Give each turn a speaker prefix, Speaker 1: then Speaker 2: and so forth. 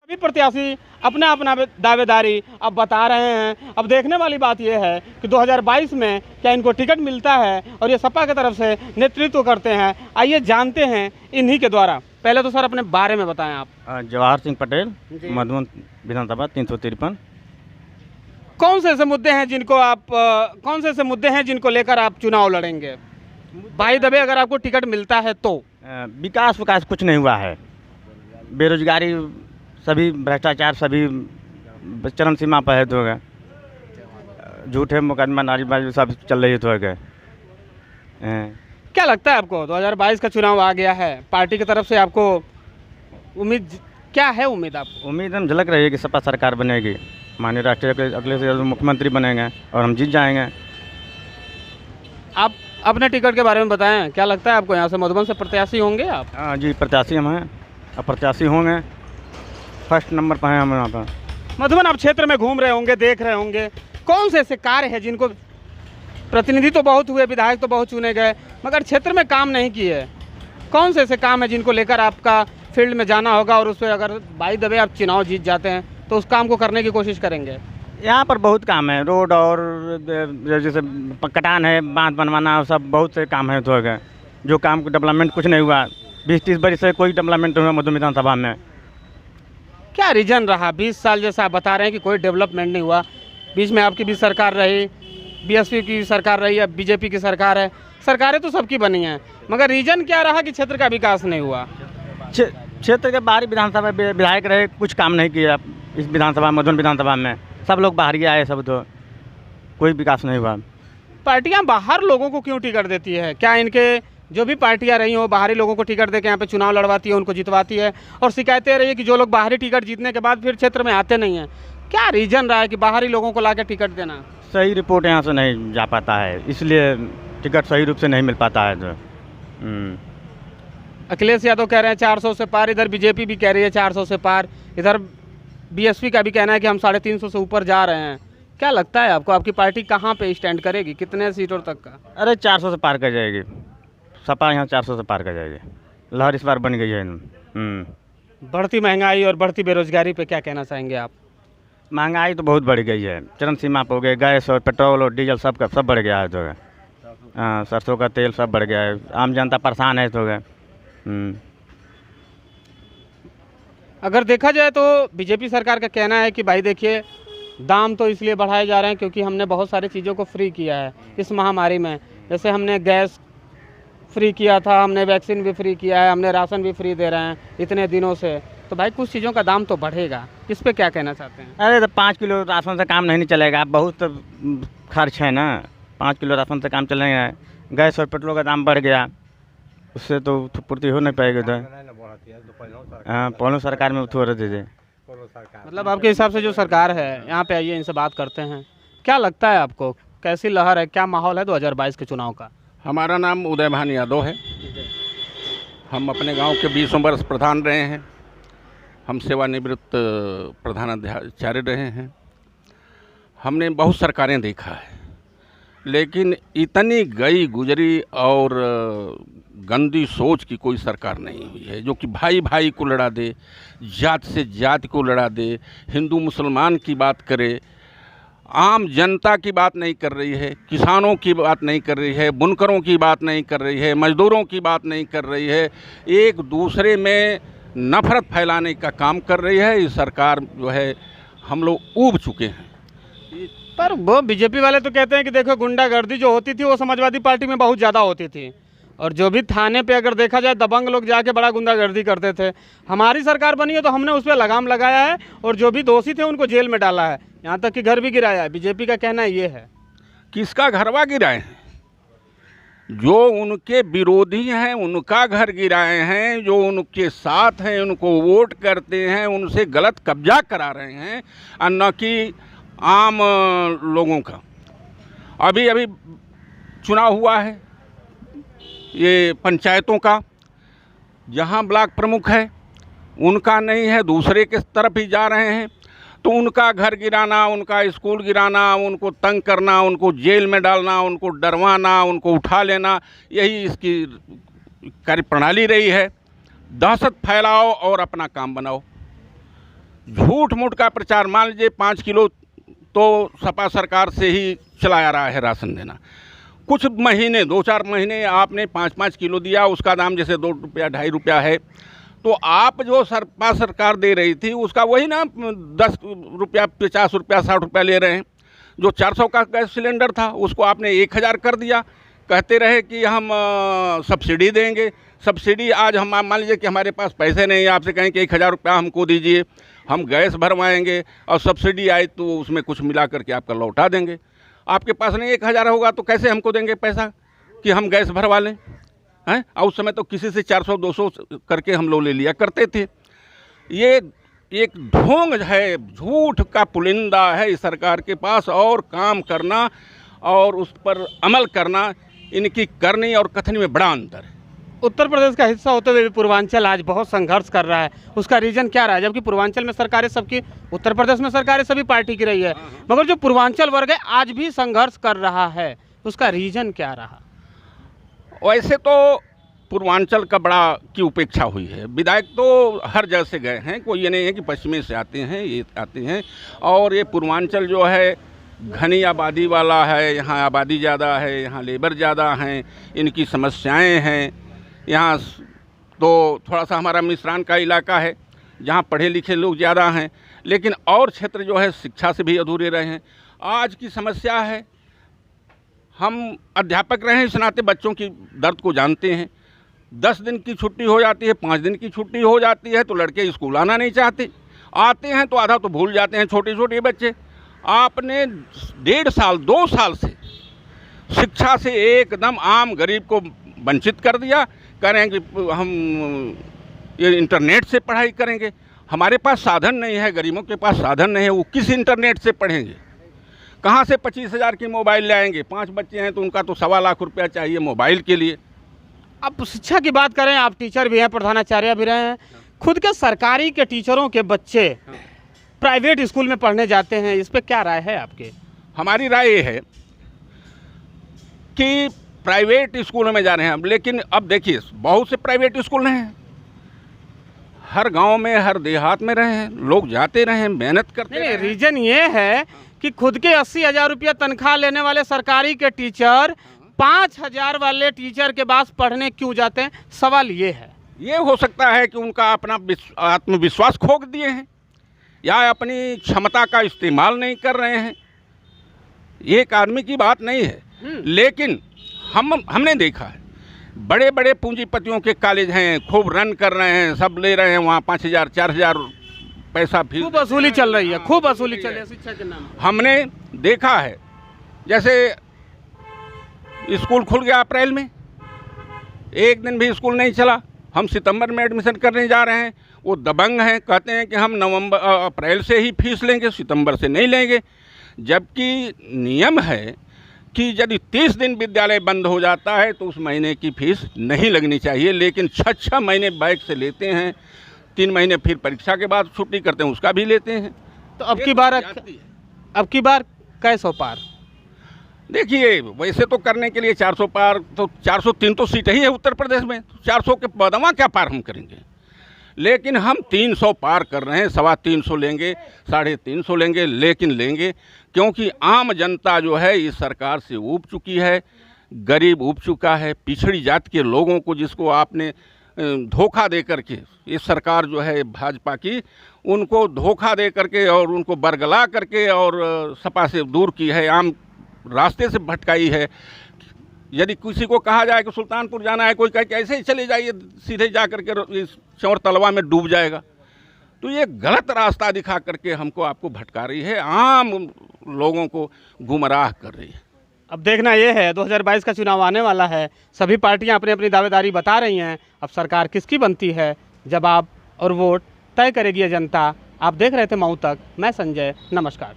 Speaker 1: सभी प्रत्याशी अपना अपना दावेदारी अब बता रहे हैं। अब देखने वाली बात यह है कि 2022 में क्या इनको टिकट मिलता है और ये सपा की तरफ से नेतृत्व करते हैं। आइए जानते हैं इन्हीं के द्वारा। पहले तो सर अपने बारे में बताएं आप।
Speaker 2: जवाहर सिंह पटेल, मधुबन विधानसभा 353।
Speaker 1: कौन से ऐसे मुद्दे हैं जिनको लेकर आप चुनाव लड़ेंगे? भाई दबे अगर आपको टिकट मिलता है तो
Speaker 2: विकास कुछ नहीं हुआ है। बेरोजगारी, सभी भ्रष्टाचार सभी चरम सीमा पर है। तो गए झूठे मुकदमा, नारेबाजी सब चल रही है। तो गए
Speaker 1: क्या लगता है आपको 2022 का चुनाव आ गया है, पार्टी की तरफ से आपको उम्मीद क्या है? उम्मीद
Speaker 2: हम झलक रही है कि सपा सरकार बनेगी, माननीय राष्ट्रीय अगले से मुख्यमंत्री बनेंगे और हम जीत जाएंगे।
Speaker 1: आप अपने टिकट के बारे में बताएं, क्या लगता है आपको? यहाँ से मधुबन से प्रत्याशी होंगे आप?
Speaker 2: हाँ जी, प्रत्याशी हम हैं और प्रत्याशी होंगे। फर्स्ट नंबर पर हैं हम यहाँ पर।
Speaker 1: मधुबन आप क्षेत्र में घूम रहे होंगे, देख रहे होंगे, कौन से ऐसे कार्य है जिनको प्रतिनिधि तो बहुत हुए, विधायक तो बहुत चुने गए, मगर क्षेत्र में काम नहीं किए? कौन से ऐसे काम है जिनको लेकर आपका फील्ड में जाना होगा और उस पर अगर भाई दबे आप चुनाव जीत जाते हैं तो उस काम को करने की कोशिश करेंगे?
Speaker 2: यहाँ पर बहुत काम है, रोड और जैसे कटान है, बांध बनवाना, सब बहुत से काम है। तो गए जो काम को डेवलपमेंट कुछ नहीं हुआ। 20-30 बरस से कोई डेवलपमेंट हुआ मधुबन विधानसभा में।
Speaker 1: क्या रीजन रहा? 20 साल जैसा आप बता रहे हैं कि कोई डेवलपमेंट नहीं हुआ। बीच में आपकी भी सरकार रही, बीएसपी की सरकार रही, अब बीजेपी की सरकार है। सरकारें तो सबकी बनी हैं, मगर रीजन क्या रहा कि क्षेत्र का विकास नहीं हुआ?
Speaker 2: क्षेत्र के बाहरी विधानसभा विधायक रहे, कुछ काम नहीं किया इस विधानसभा, मधुबन विधानसभा में। सब लोग बाहर ही आए, सब तो कोई विकास नहीं हुआ।
Speaker 1: पार्टियां बाहर लोगों को क्यों टिकट देती है? क्या इनके जो भी पार्टियां रही हो बाहरी लोगों को टिकट देकर यहाँ पे चुनाव लड़वाती है, उनको जितवाती है, और शिकायतें रही है कि जो लोग बाहरी टिकट जीतने के बाद फिर क्षेत्र में आते नहीं हैं? क्या रीजन रहा है कि बाहरी लोगों को लाकर टिकट देना?
Speaker 2: सही रिपोर्ट यहाँ से नहीं जा पाता है, इसलिए टिकट सही रूप से नहीं मिल पाता है। तो
Speaker 1: अखिलेश यादव कह रहे हैं 400 से पार, इधर बीजेपी भी कह रही है 400 से पार, इधर बीएसपी का भी कहना है कि हम 350 से ऊपर जा रहे हैं। क्या लगता है आपको, आपकी पार्टी कहाँ पे स्टैंड करेगी, कितने सीटों तक का?
Speaker 2: अरे 400 से पार कर जाएगी सपा, यहाँ 400 से पार कर जाएगी। लहर इस बार बन गई है।
Speaker 1: बढ़ती महंगाई और बढ़ती बेरोजगारी पे क्या कहना चाहेंगे आप?
Speaker 2: महंगाई तो बहुत बढ़ गई है, चरम सीमा पर हो गई। गैस और पेट्रोल और डीजल सब बढ़ गया है। तो हाँ, सरसों का तेल सब बढ़ गया है, आम जनता परेशान है। तो गए
Speaker 1: अगर देखा जाए तो बीजेपी सरकार का कहना है कि भाई देखिए, दाम तो इसलिए बढ़ाए जा रहे हैं क्योंकि हमने बहुत सारी चीज़ों को फ्री किया है इस महामारी में। जैसे हमने गैस फ्री किया था, हमने वैक्सीन भी फ्री किया है, हमने राशन भी फ्री दे रहे हैं इतने दिनों से, तो भाई कुछ चीज़ों का दाम तो बढ़ेगा। इस पर क्या कहना चाहते हैं?
Speaker 2: अरे तो 5 किलो राशन से काम नहीं चलेगा, बहुत खर्च है ना। 5 किलो राशन से काम चलेगा। गैस और पेट्रोल का दाम बढ़ गया, उससे तो पूर्ति हो नहीं पाएगी। तो हाँ, पहले सरकार में थोड़ा दीजिए।
Speaker 1: मतलब आपके हिसाब से जो सरकार है, यहाँ पे आइए इनसे बात करते हैं, क्या लगता है आपको, कैसी लहर है, क्या माहौल है 2022 के चुनाव का?
Speaker 3: हमारा नाम उदयभान यादव है। हम अपने गांव के 20 वर्ष प्रधान रहे हैं। हम सेवानिवृत्त प्रधानाचार्य रहे हैं। हमने बहुत सरकारें देखा है, लेकिन इतनी गई गुजरी और गंदी सोच की कोई सरकार नहीं हुई है, जो कि भाई भाई को लड़ा दे, जात से जात को लड़ा दे, हिंदू मुसलमान की बात करे, आम जनता की बात नहीं कर रही है, किसानों की बात नहीं कर रही है, बुनकरों की बात नहीं कर रही है, मजदूरों की बात नहीं कर रही है, एक दूसरे में नफरत फैलाने का काम कर रही है। ये सरकार जो है, हम लोग ऊब चुके हैं।
Speaker 1: पर वो बीजेपी वाले तो कहते हैं कि देखो, गुंडागर्दी जो होती थी वो समाजवादी पार्टी में बहुत ज़्यादा होती थी, और जो भी थाने पे अगर देखा जाए दबंग लोग जाके बड़ा गुंडागर्दी करते थे। हमारी सरकार बनी है तो हमने उस पर लगाम लगाया है और जो भी दोषी थे उनको जेल में डाला है, यहाँ तक कि घर भी गिराया है। बीजेपी का कहना ये है।
Speaker 3: किसका घरवा गिराए हैं? जो उनके विरोधी हैं उनका घर गिराए हैं, जो उनके साथ हैं, उनको वोट करते हैं, उनसे गलत कब्जा करा रहे हैं, और न कि आम लोगों का। अभी अभी चुनाव हुआ है ये पंचायतों का, जहां ब्लॉक प्रमुख है उनका नहीं है, दूसरे के तरफ ही जा रहे हैं। तो उनका घर गिराना, उनका स्कूल गिराना, उनको तंग करना, उनको जेल में डालना, उनको डरवाना, उनको उठा लेना, यही इसकी कार्यप्रणाली रही है। दहशत फैलाओ और अपना काम बनाओ। झूठ मूठ का प्रचार। मान लीजिए 5 किलो तो सपा सरकार से ही चलाया रहा है राशन देना। कुछ महीने 2-4 महीने आपने 5-5 किलो दिया, उसका दाम जैसे 2 रुपया 2.5 रुपया है, तो आप जो सपा सरकार दे रही थी उसका वही ना 10 रुपया 50 रुपया 60 रुपया ले रहे हैं। जो 400 का गैस सिलेंडर था उसको आपने 1000 कर दिया, कहते रहे कि हम सब्सिडी देंगे। सब्सिडी आज हम मान लीजिए कि हमारे पास पैसे नहीं है, आपसे कहें कि 1000 रुपया हमको दीजिए, हम गैस भरवाएंगे और सब्सिडी आई तो उसमें कुछ मिला करके आपका लौटा देंगे। आपके पास नहीं 1000 होगा तो कैसे हमको देंगे पैसा कि हम गैस भरवा लें हैं? और उस समय तो किसी से 400-200 करके हम लोग ले लिया करते थे। ये एक ढोंग है, झूठ का पुलिंदा है इस सरकार के पास, और काम करना और उस पर अमल करना, इनकी करनी और कथनी में बड़ा अंतर है।
Speaker 1: उत्तर प्रदेश का हिस्सा होते हुए भी पूर्वांचल आज बहुत संघर्ष कर रहा है, उसका रीजन क्या रहा है? जबकि पूर्वांचल में सरकारें सबकी, उत्तर प्रदेश में सरकारें सभी पार्टी की रही है, मगर जो पूर्वांचल वर्ग है आज भी संघर्ष कर रहा है, उसका रीजन क्या रहा?
Speaker 3: वैसे तो पूर्वांचल का बड़ा की उपेक्षा हुई है। विधायक तो हर जगह से गए हैं, कोई ये नहीं है कि पश्चिमी से आते हैं, ये आते हैं। और ये पूर्वांचल जो है घनी आबादी वाला है, यहाँ आबादी ज़्यादा है, यहाँ लेबर ज़्यादा हैं, इनकी समस्याएं हैं। यहाँ तो थोड़ा सा हमारा मिश्रान का इलाका है जहाँ पढ़े लिखे लोग ज़्यादा हैं, लेकिन और क्षेत्र जो है शिक्षा से भी अधूरे रहे हैं। आज की समस्या है, हम अध्यापक रहे हैं, इस नाते बच्चों की दर्द को जानते हैं। 10 दिन की छुट्टी हो जाती है, 5 दिन की छुट्टी हो जाती है तो लड़के स्कूल आना नहीं चाहते, आते हैं तो आधा तो भूल जाते हैं, छोटे छोटे बच्चे। आपने 1.5 साल 2 साल से शिक्षा से एकदम आम गरीब को वंचित कर दिया। कह रहे हैं कि हम ये इंटरनेट से पढ़ाई करेंगे। हमारे पास साधन नहीं है, गरीबों के पास साधन नहीं है, वो किस इंटरनेट से पढ़ेंगे? कहाँ से 25,000 की मोबाइल ले आएंगे? 5 बच्चे हैं तो उनका तो 1.25 लाख रुपया चाहिए मोबाइल के लिए।
Speaker 1: अब शिक्षा की बात करें, आप टीचर भी हैं, प्रधानाचार्य भी रहे हैं, खुद के सरकारी के टीचरों के बच्चे प्राइवेट स्कूल में पढ़ने जाते हैं, इस पे क्या राय है आपके?
Speaker 3: हमारी राय ये है कि प्राइवेट स्कूलों में जा रहे हैं अब, लेकिन अब देखिए बहुत से प्राइवेट स्कूल हैं, हर गांव में हर देहात में रहे हैं, लोग जाते रहे, मेहनत करते रहे।
Speaker 1: रीजन ये है कि खुद के 80,000 रुपया तनख्वाह लेने वाले सरकारी के टीचर 5,000 वाले टीचर के पास पढ़ने क्यों जाते हैं? सवाल ये है।
Speaker 3: ये हो सकता है कि उनका अपना आत्मविश्वास खो दिए हैं या अपनी क्षमता का इस्तेमाल नहीं कर रहे हैं। ये एक आदमी की बात नहीं है, लेकिन हमने देखा है बड़े बड़े पूंजीपतियों के कॉलेज हैं, खूब रन कर रहे हैं, सब ले रहे हैं वहाँ 5,000 4,000 पैसा फीस,
Speaker 1: खूब वसूली चल रही है, खूब वसूली चल रही है शिक्षा के नाम।
Speaker 3: हमने देखा है जैसे स्कूल खुल गया अप्रैल में, एक दिन भी स्कूल नहीं चला। हम सितंबर में एडमिशन करने जा रहे हैं, वो दबंग हैं, कहते हैं कि हम अप्रैल से ही फीस लेंगे, सितंबर से नहीं लेंगे। जबकि नियम है कि यदि 30 दिन विद्यालय बंद हो जाता है तो उस महीने की फीस नहीं लगनी चाहिए, लेकिन 6 महीने बैक से लेते हैं, 3 महीने फिर परीक्षा के बाद छुट्टी करते हैं, उसका भी लेते हैं।
Speaker 1: तो अब की बार कैसे पार?
Speaker 3: देखिए वैसे तो करने के लिए 400 पार, तो 403 तो सीट ही है उत्तर प्रदेश में, 400 के बदवा क्या पार हम करेंगे? लेकिन हम 300 पार कर रहे हैं, 325 लेंगे, 350 लेंगे, लेकिन लेंगे क्योंकि आम जनता जो है इस सरकार से ऊब चुकी है, गरीब ऊब चुका है। पिछड़ी जाति के लोगों को जिसको आपने धोखा दे करके, इस सरकार जो है भाजपा की, उनको धोखा दे करके और उनको बरगला करके और सपा से दूर की है, आम रास्ते से भटकाई है। यदि किसी को कहा जाए कि सुल्तानपुर जाना है, कोई कहे कि ऐसे ही चले जाइए, सीधे जा करके इस चौर तलवा में डूब जाएगा। तो ये गलत रास्ता दिखा करके हमको आपको भटका रही है, आम लोगों को गुमराह कर रही है।
Speaker 1: अब देखना ये है 2022 का चुनाव आने वाला है, सभी पार्टियां अपनी अपनी दावेदारी बता रही हैं, अब सरकार किसकी बनती है जवाब और वोट तय करेगी ये जनता। आप देख रहे थे मऊ तक, मैं संजय, नमस्कार।